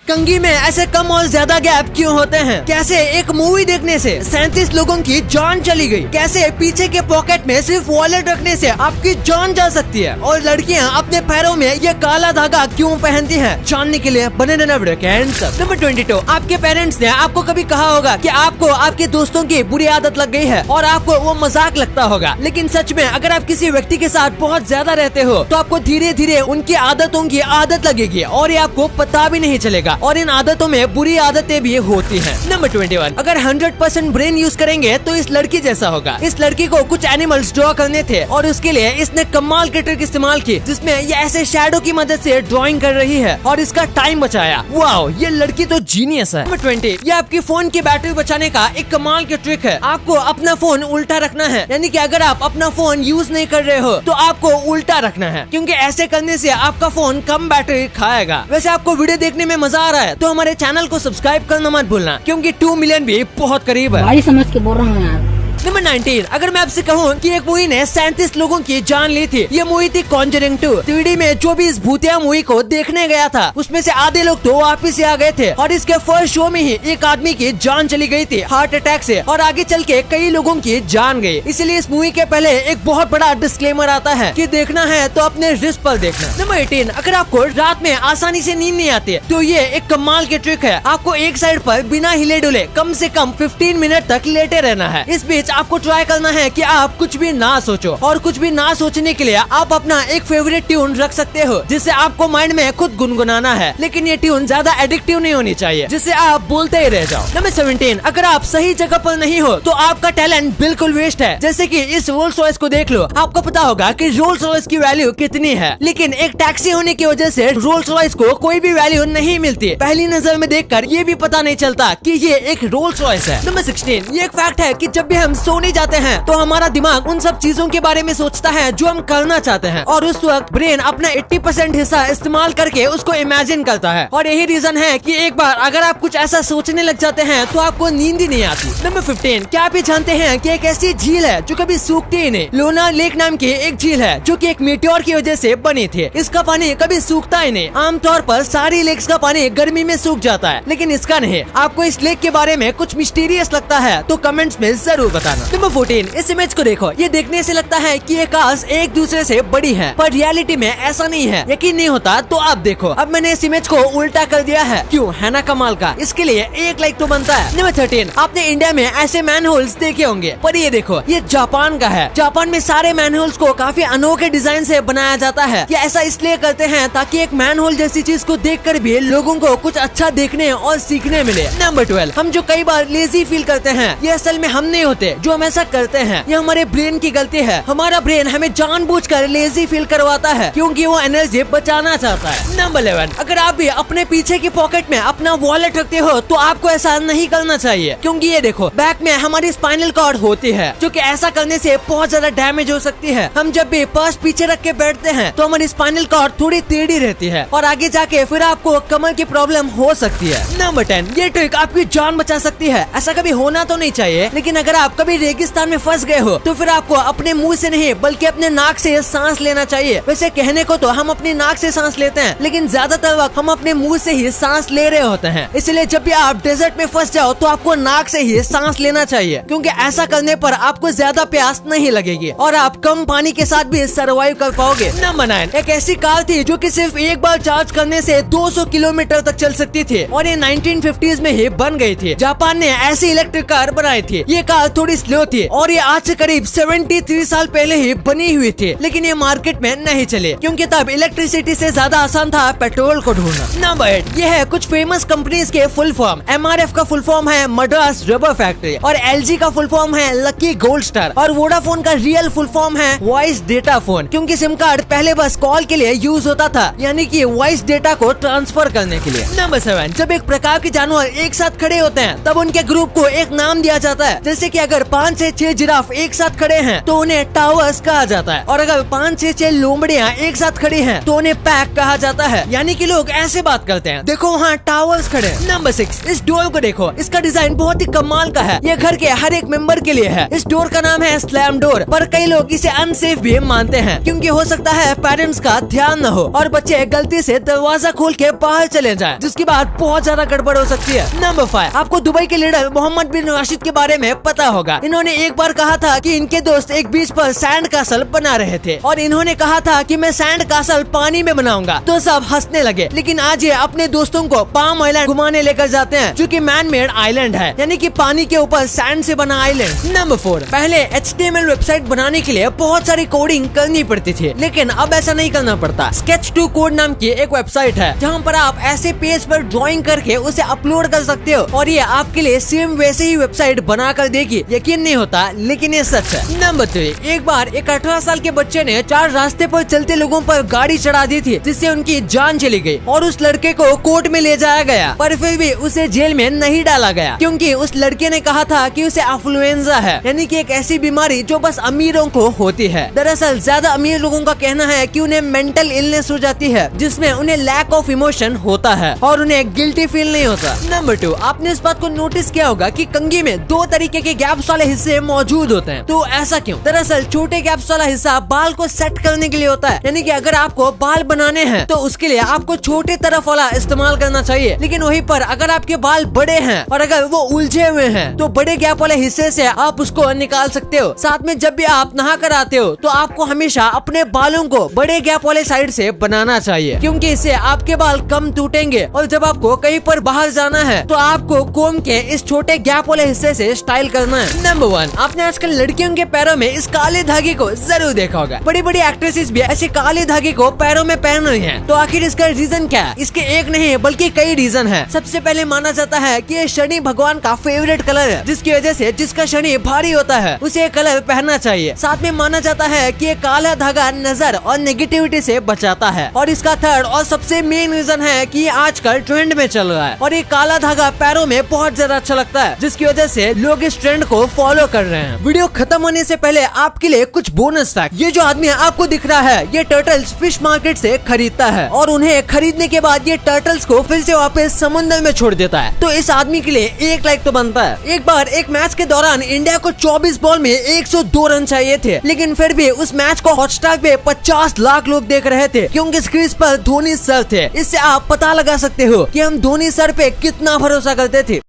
कंघी में ऐसे कम और ज्यादा गैप क्यों होते हैं? कैसे एक मूवी देखने से 37 लोगों की जान चली गई? कैसे पीछे के पॉकेट में सिर्फ वॉलेट रखने से आपकी जान जा सकती है? और लड़कियां अपने पैरों में ये काला धागा क्यों पहनती हैं? जानने के लिए बने रहना वीडियो के एंड तक। नंबर 22, आपके पेरेंट्स ने आपको कभी कहा होगा कि आपको आपके दोस्तों की बुरी आदत लग गई है और आपको वो मजाक लगता होगा, लेकिन सच में अगर आप किसी व्यक्ति के साथ बहुत ज्यादा रहते हो तो आपको धीरे धीरे उनकी आदतों की आदत लगेगी और ये आपको पता भी नहीं चलेगा। और इन आदतों में बुरी आदतें भी होती हैं। नंबर 21, अगर 100% ब्रेन यूज करेंगे तो इस लड़की जैसा होगा। इस लड़की को कुछ एनिमल्स ड्रॉ करने थे और उसके लिए इसने कमाल के ट्रिक इस्तेमाल की जिसमें ये ऐसे शैडो की मदद से ड्राइंग कर रही है और इसका टाइम बचाया। वाओ, ये लड़की तो जीनियस है। नंबर 20, ये आपकी फोन की बैटरी बचाने का एक कमाल की ट्रिक है। आपको अपना फोन उल्टा रखना है, यानी कि अगर आप अपना फोन यूज नहीं कर रहे हो तो आपको उल्टा रखना है, क्योंकि ऐसे करने से आपका फोन कम बैटरी खाएगा। वैसे आपको वीडियो देखने में मजा आ रहा है तो हमारे चैनल को सब्सक्राइब करना मत भूलना, क्योंकि 2 मिलियन भी बहुत करीब है। भाई समझ के बोल रहा हूँ यार। नंबर 19, अगर मैं आपसे कहूँ कि एक मूवी ने 37 लोगों की जान ली थी, ये मूवी थी कॉन्जरिंग 2। 3D में जो भी इस भूतिया मूवी को देखने गया था उसमें से आधे लोग तो वापस आ गए थे और इसके फर्स्ट शो में ही एक आदमी की जान चली गई थी हार्ट अटैक से, और आगे चल के कई लोगों की जान गई। इसलिए इस मूवी के पहले एक बहुत बड़ा डिस्क्लेमर आता है कि देखना है तो अपने रिस्क पर देखना। नंबर 18, अगर आपको रात में आसानी से नींद नहीं आती तो ये एक कमाल की ट्रिक है। आपको एक साइड पर बिना हिले डुले कम से कम 15 मिनट तक लेटे रहना है। इस बीच आपको ट्राई करना है कि आप कुछ भी ना सोचो, और कुछ भी ना सोचने के लिए आप अपना एक फेवरेट ट्यून रख सकते हो जिसे आपको माइंड में खुद गुनगुनाना है, लेकिन ये ट्यून ज्यादा एडिक्टिव नहीं होनी चाहिए जिससे आप बोलते ही रह जाओ। नंबर 17, अगर आप सही जगह पर नहीं हो तो आपका टैलेंट बिल्कुल वेस्ट है। जैसे कि इस रोल्स रॉयस को देख लो, आपको पता होगा कि रोल्स रॉयस की वैल्यू कितनी है, लेकिन एक टैक्सी होने की वजह से रोल्स रॉयस को कोई भी वैल्यू नहीं मिलती। पहली नजर में देखकर ये भी पता नहीं चलता कि ये एक रोल्स रॉयस है। नंबर 16, ये एक फैक्ट है कि जब भी हम सोने जाते हैं तो हमारा दिमाग उन सब चीजों के बारे में सोचता है जो हम करना चाहते हैं, और उस वक्त ब्रेन अपना 80% हिस्सा इस्तेमाल करके उसको इमेजिन करता है। और यही रीजन है कि एक बार अगर आप कुछ ऐसा सोचने लग जाते हैं तो आपको नींद ही नहीं आती। नंबर 15, क्या आप ये जानते हैं कि एक ऐसी झील है जो कभी सूखती ही नहीं? लोनार लेक नाम की एक झील है जो कि एक मीटियोर की वजह से बनी थी। इसका पानी कभी सूखता ही नहीं। आमतौर पर सारी लेक्स का पानी गर्मी में सूख जाता है, लेकिन इसका नहीं। आपको इस लेक के बारे में कुछ मिस्टीरियस लगता है तो कमेंट्स में जरूर बताना। नंबर 14, इस इमेज को देखो, ये देखने से लगता है कि ये कास्ट एक दूसरे से बड़ी है, पर रियलिटी में ऐसा नहीं है। यकीन नहीं होता तो आप देखो, अब मैंने इस इमेज को उल्टा कर दिया है। क्यों? है ना कमाल का? इसके लिए 1 लाइक तो बनता है। नंबर 13, आपने इंडिया में ऐसे मैन होल्स देखे होंगे, पर ये देखो, ये जापान का है। जापान में सारे मैन होल्स को काफी अनोखे डिजाइन से बनाया जाता है। ये ऐसा इसलिए करते हैं ताकि एक मैन होल जैसी चीज को देखकर भी लोगों को कुछ अच्छा देखने और सीखने मिले। नंबर 12, हम जो कई बार लेजी फील करते हैं ये असल में हम नहीं होते जो हम ऐसा करते हैं, ये हमारे ब्रेन की गलती है। हमारा ब्रेन हमें जानबूझकर लेजी फील करवाता है क्योंकि वो एनर्जी बचाना चाहता है। नंबर 11, अगर आप भी अपने पीछे की पॉकेट में अपना वॉलेट रखते हो तो आपको ऐसा नहीं करना चाहिए, क्योंकि ये देखो, बैक में हमारी स्पाइनल कॉर्ड होती है जो कि ऐसा करने से बहुत ज्यादा डैमेज हो सकती है। हम जब भी पर्स पीछे रख के बैठते हैं तो हमारी स्पाइनल कॉर्ड थोड़ी टेढ़ी रहती है और आगे जाके फिर आपको कमर की प्रॉब्लम हो सकती है। नंबर 10, ये ट्रिक आपकी जान बचा सकती है। ऐसा कभी होना तो नहीं चाहिए, लेकिन अगर आप कभी रेगिस्तान में फंस गए हो तो फिर आपको अपने मुंह से नहीं बल्कि अपने नाक से सांस लेना चाहिए। वैसे कहने को तो हम अपनी नाक से सांस लेते हैं, लेकिन ज्यादातर वक्त हम अपने मुंह से ही सांस ले रहे होते हैं। इसलिए जब भी आप डेजर्ट में फंस जाओ तो आपको नाक से ही सांस लेना चाहिए, क्योंकि ऐसा करने पर आपको ज्यादा प्यास नहीं लगेगी और आप कम पानी के साथ भी सर्वाइव कर पाओगे। नंबर 9, एक ऐसी कार थी जो कि सिर्फ एक बार चार्ज करने से 200 किलोमीटर तक चल सकती थी और ये 1950s में ही बन गई थी। जापान ने ऐसी इलेक्ट्रिक कार बनाई थी। ये कार थोड़ी स्लो थी और ये आज से करीब 73 साल पहले ही बनी हुई थी, लेकिन ये मार्केट में नहीं चले क्योंकि तब इलेक्ट्रिसिटी से ज्यादा आसान था पेट्रोल को ढूंढना। नंबर 8, ये है कुछ फेमस कंपनीज के फुल फॉर्म। MRF का फुल फॉर्म है मद्रास रबर फैक्ट्री, और LG का फुल फॉर्म है लकी गोल्ड स्टार, और वोडाफोन का रियल फुल फॉर्म है वॉइस डेटा फोन, क्योंकि सिम कार्ड पहले बस कॉल के लिए यूज होता था, यानी कि वॉइस डेटा को ट्रांसफर करने के लिए। नंबर 7, जब एक प्रकार के जानवर एक साथ खड़े होते हैं तब उनके ग्रुप को एक नाम दिया जाता है। जैसे कि अगर अगर 5 से 6 जिराफ एक साथ खड़े हैं तो उन्हें टावर्स कहा जाता है, और अगर 5 से 6 लोमड़ियाँ एक साथ खड़ी हैं तो उन्हें पैक कहा जाता है। यानी कि लोग ऐसे बात करते हैं। देखो वहाँ टावर्स खड़े हैं। नंबर 6, इस डोर को देखो, इसका डिजाइन बहुत ही कमाल का है। ये घर के हर एक मेंबर के लिए है। इस डोर का नाम है स्लैम डोर, पर कई लोग इसे अनसेफ भी मानते हैं क्योंकि हो सकता है पेरेंट्स का ध्यान न हो और बच्चे गलती से दरवाजा खोल के बाहर चले जाएं, जिसकी बात बहुत ज्यादा गड़बड़ हो सकती है। नंबर 5, आपको दुबई के लीडर मोहम्मद बिन राशिद के बारे में पता होगा। इन्होंने एक बार कहा था कि इनके दोस्त एक बीच पर सैंड कासल बना रहे थे और इन्होंने कहा था कि मैं सैंड कासल पानी में बनाऊंगा, तो सब हंसने लगे। लेकिन आज ये अपने दोस्तों को पाम आइलैंड घुमाने लेकर जाते हैं, जो कि मैन मेड आइलैंड है, यानी कि पानी के ऊपर सैंड से बना आइलैंड। नंबर 4, पहले HTML वेबसाइट बनाने के लिए बहुत सारी कोडिंग करनी पड़ती थी, लेकिन अब ऐसा नहीं करना पड़ता। Sketch2 कोड नाम की एक वेबसाइट है जहाँ पर आप ऐसे पेज पर ड्राइंग करके उसे अपलोड कर सकते हो और ये आपके लिए सेम वैसे ही वेबसाइट बना कर देगी। यकीन नहीं होता, लेकिन ये सच है। नंबर 3, एक बार एक 18 साल के बच्चे ने 4 रास्ते पर चलते लोगों पर गाड़ी चढ़ा दी थी, जिससे उनकी जान चली गई और उस लड़के को कोर्ट में ले जाया गया, पर फिर भी उसे जेल में नहीं डाला गया क्योंकि उस लड़के ने कहा था कि उसे इन्फ्लुएंजा है, यानी कि एक ऐसी बीमारी जो बस अमीरों को होती है। दरअसल ज्यादा अमीर लोगों का कहना है कि उन्हें मेंटल इलनेस हो जाती है, जिसमें उन्हें लैक ऑफ इमोशन होता है और उन्हें गिल्टी फील नहीं होता। नंबर 2, आपने इस बात को नोटिस किया होगा कि कंघी में 2 तरीके के गैप्स वाले हिस्से मौजूद होते हैं, तो ऐसा क्यों? दरअसल छोटे गैप्स वाला हिस्सा बाल को सेट करने के लिए होता है, यानी कि अगर आपको बाल बनाने हैं तो उसके लिए आपको छोटे तरफ वाला इस्तेमाल करना चाहिए। लेकिन वहीं पर अगर आपके बाल बड़े हैं और अगर वो उलझे हुए हैं तो बड़े गैप वाले हिस्से से आप उसको निकाल सकते हो। साथ में जब भी आप नहा कर आते हो तो आपको हमेशा अपने बालों को बड़े गैप वाले साइड से बनाना चाहिए, क्योंकि इससे आपके बाल कम टूटेंगे और जब आपको कहीं पर बाहर जाना है तो आपको कोम के इस छोटे गैप वाले हिस्से से स्टाइल करना है। नंबर 1, आपने आजकल लड़कियों के पैरों में इस काले धागे को जरूर देखा होगा। बड़ी बड़ी एक्ट्रेसेस भी ऐसे काले धागे को पैरों में पहन रही हैं। तो आखिर इसका रीजन क्या है? इसके एक नहीं बल्कि कई रीजन है। सबसे पहले माना जाता है कि ये शनि भगवान का फेवरेट कलर है, जिसकी वजह से जिसका शनि भारी होता है उसे कलर पहनना चाहिए। साथ में माना जाता है कि ये काला धागा नजर और नेगेटिविटी से बचाता है। और इसका थर्ड और सबसे मेन रीजन है कि ये आजकल ट्रेंड में चल रहा है और ये काला धागा पैरों में बहुत ज्यादा अच्छा लगता है, जिसकी वजह से लोग इस ट्रेंड को फॉलो कर रहे हैं। वीडियो खत्म होने से पहले आपके लिए कुछ बोनस फैक्ट। ये जो आदमी आपको दिख रहा है ये टर्टल्स फिश मार्केट से खरीदता है और उन्हें खरीदने के बाद ये टर्टल्स को फिर से वापस समुद्र में छोड़ देता है। तो इस आदमी के लिए 1 लाइक तो बनता है। एक बार एक मैच के दौरान इंडिया को 24 बॉल में 102 रन चाहिए थे, लेकिन फिर भी उस मैच को हॉटस्टार पे 50 लाख लोग देख रहे थे क्योंकि स्क्रीन पर धोनी सर थे। इससे आप पता लगा सकते हो कि हम धोनी सर पे कितना भरोसा करते थे।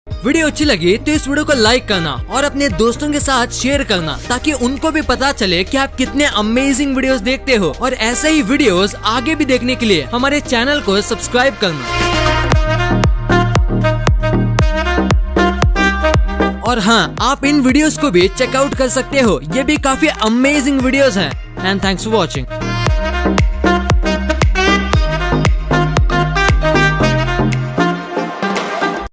वीडियो अच्छी लगी तो इस वीडियो को लाइक करना और अपने दोस्तों के साथ शेयर करना, ताकि उनको भी पता चले कि आप कितने अमेजिंग वीडियोस देखते हो। और ऐसे ही वीडियोस आगे भी देखने के लिए हमारे चैनल को सब्सक्राइब करना। और हाँ, आप इन वीडियोस को भी चेकआउट कर सकते हो, ये भी काफी अमेजिंग वीडियोस हैं। And thanks for watching.